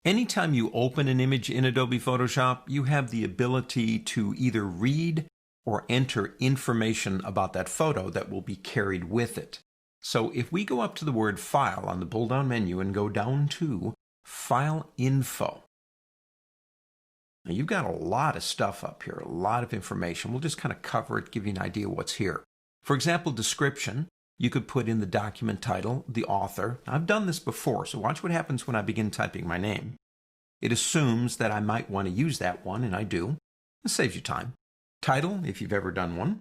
Anytime you open an image in Adobe Photoshop, you have the ability to either read or enter information about that photo that will be carried with it. So if we go up to the word File on the pull-down menu and go down to File Info, now you've got a lot of stuff up here, a lot of information. We'll just kind of cover it, give you an idea what's here. For example, description. You could put in the document title, the author. I've done this before, so watch what happens when I begin typing my name. It assumes that I might want to use that one, and I do. It saves you time. Title, if you've ever done one,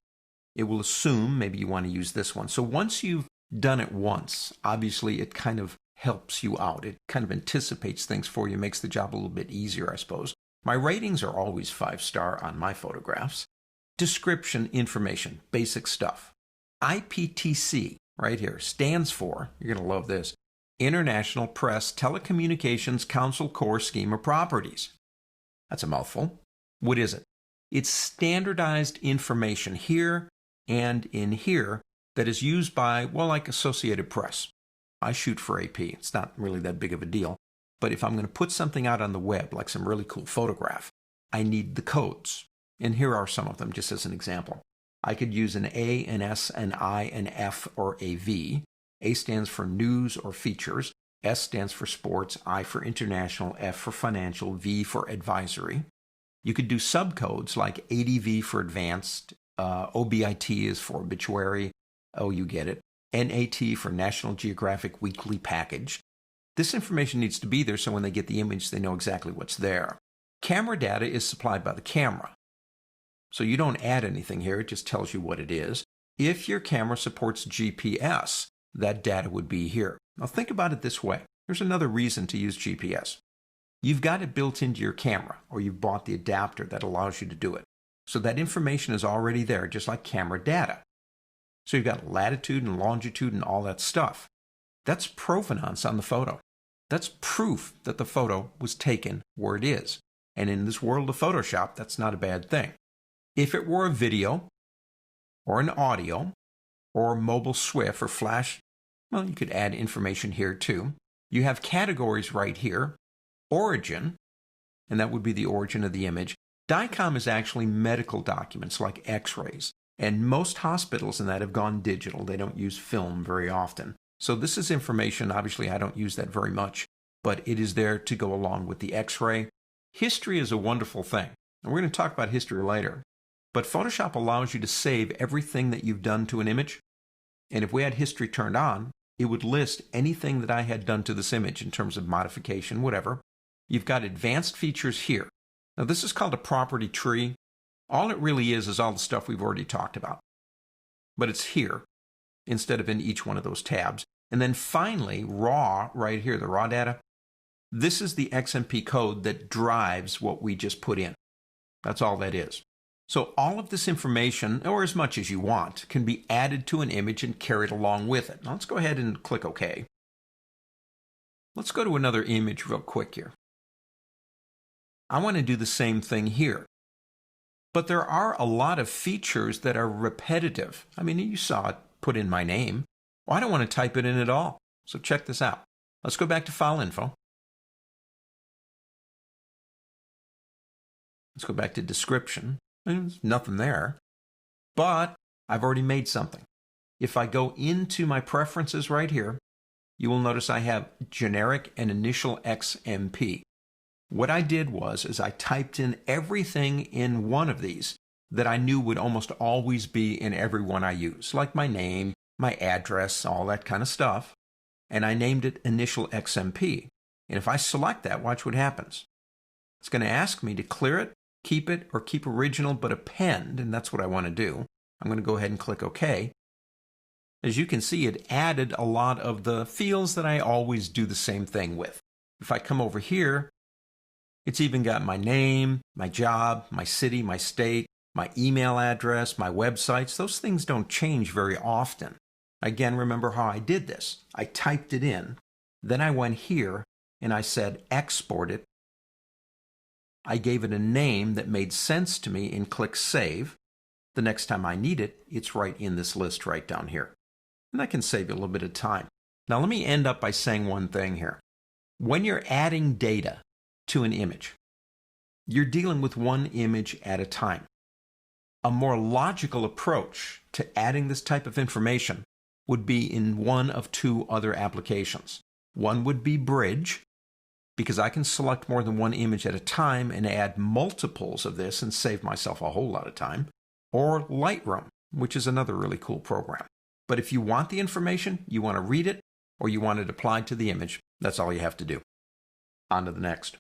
it will assume maybe you want to use this one. So once you've done it once, obviously it kind of helps you out. It kind of anticipates things for you, makes the job a little bit easier, I suppose. My ratings are always 5-star on my photographs. Description, information, basic stuff. IPTC, right here, stands for, you're going to love this, International Press Telecommunications Council Core Scheme of Properties. That's a mouthful. What is it? It's standardized information here and in here that is used by, well, like Associated Press. I shoot for AP. It's not really that big of a deal. But if I'm going to put something out on the web, like some really cool photograph, I need the codes. And here are some of them, just as an example. I could use an A, an S, an I, an F, or a V. A stands for news or features. S stands for sports. I for international. F for financial. V for advisory. You could do subcodes like ADV for advanced. OBIT is for obituary. Oh, you get it. NAT for National Geographic Weekly Package. This information needs to be there so when they get the image, they know exactly what's there. Camera data is supplied by the camera. So you don't add anything here, it just tells you what it is. If your camera supports GPS, that data would be here. Now think about it this way. Here's another reason to use GPS. You've got it built into your camera, or you've bought the adapter that allows you to do it. So that information is already there, just like camera data. So you've got latitude and longitude and all that stuff. That's provenance on the photo. That's proof that the photo was taken where it is. And in this world of Photoshop, that's not a bad thing. If it were a video, or an audio, or mobile SWF or flash, well, you could add information here too. You have categories right here. Origin, and that would be the origin of the image. DICOM is actually medical documents like x-rays. And most hospitals in that have gone digital. They don't use film very often. So this is information, obviously I don't use that very much, but it is there to go along with the x-ray. History is a wonderful thing. And we're going to talk about history later. But Photoshop allows you to save everything that you've done to an image. And if we had history turned on, it would list anything that I had done to this image in terms of modification, whatever. You've got advanced features here. Now this is called a property tree. All it really is all the stuff we've already talked about. But it's here instead of in each one of those tabs. And then finally, raw, right here, the raw data. This is the XMP code that drives what we just put in. That's all that is. So all of this information, or as much as you want, can be added to an image and carried along with it. Now let's go ahead and click OK. Let's go to another image real quick here. I want to do the same thing here. But there are a lot of features that are repetitive. I mean, you saw it, put in my name. Well, I don't want to type it in at all. So check this out. Let's go back to File Info. Let's go back to Description. There's nothing there. But I've already made something. If I go into my preferences right here, you will notice I have generic and initial XMP. What I did was I typed in everything in one of these that I knew would almost always be in every one I use, like my name, my address, all that kind of stuff. And I named it initial XMP. And if I select that, watch what happens. It's going to ask me to clear it, keep it, or keep original but append, and that's what I want to do. I'm going to go ahead and click OK. As you can see, it added a lot of the fields that I always do the same thing with. If I come over here, it's even got my name, my job, my city, my state, my email address, my websites. Those things don't change very often. Again, remember how I did this. I typed it in. Then I went here and I said export it. I gave it a name that made sense to me and click Save. The next time I need it, it's right in this list right down here. And that can save you a little bit of time. Now let me end up by saying one thing here. When you're adding data to an image. You're dealing with one image at a time. A more logical approach to adding this type of information would be in one of two other applications. One would be Bridge, because I can select more than one image at a time and add multiples of this and save myself a whole lot of time. Or Lightroom, which is another really cool program. But if you want the information, you want to read it, or you want it applied to the image, that's all you have to do. On to the next.